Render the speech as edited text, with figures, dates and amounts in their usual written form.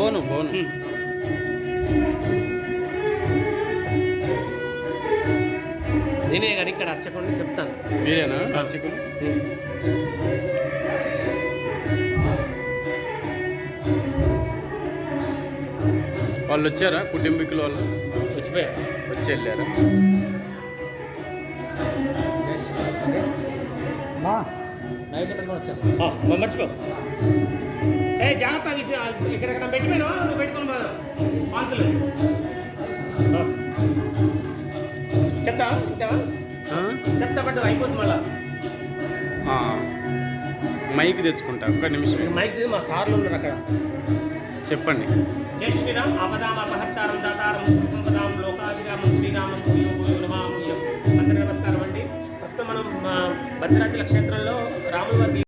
బోను బోను నేనే కానీ ఇక్కడ అర్చకుండా చెప్తాను. మీరేనా అర్చకులు? వాళ్ళు వచ్చారా కుటుంబీకుల వాళ్ళు? వచ్చిపోయారు. వచ్చి వెళ్ళారా? నైట్ పెట్టుకొని వచ్చేస్తాను. మర్చిపో. ఏ జాగ్రత్త విషయం ఇక్కడెక్కడ పెట్టిపోయినా నువ్వు పెట్టుకుని పాంతులు చెప్తా ఉంటావా? చెప్తా పట్టు అయిపోతుంది మళ్ళా. మైక్ తెచ్చుకుంటా ఒక్క నిమిషం. మైక్ మా సార్లు ఉన్నారు అక్కడ. చెప్పండి. జై శ్రీరామ్. అపదాం అపహర్తారం దాతారం సంపదాం లోకాభిరామం శ్రీరామం నమామ్యం. అందరికీ నమస్కారం అండి. ప్రస్తుతం మనం భద్రాచల క్షేత్రంలో రాముల వారి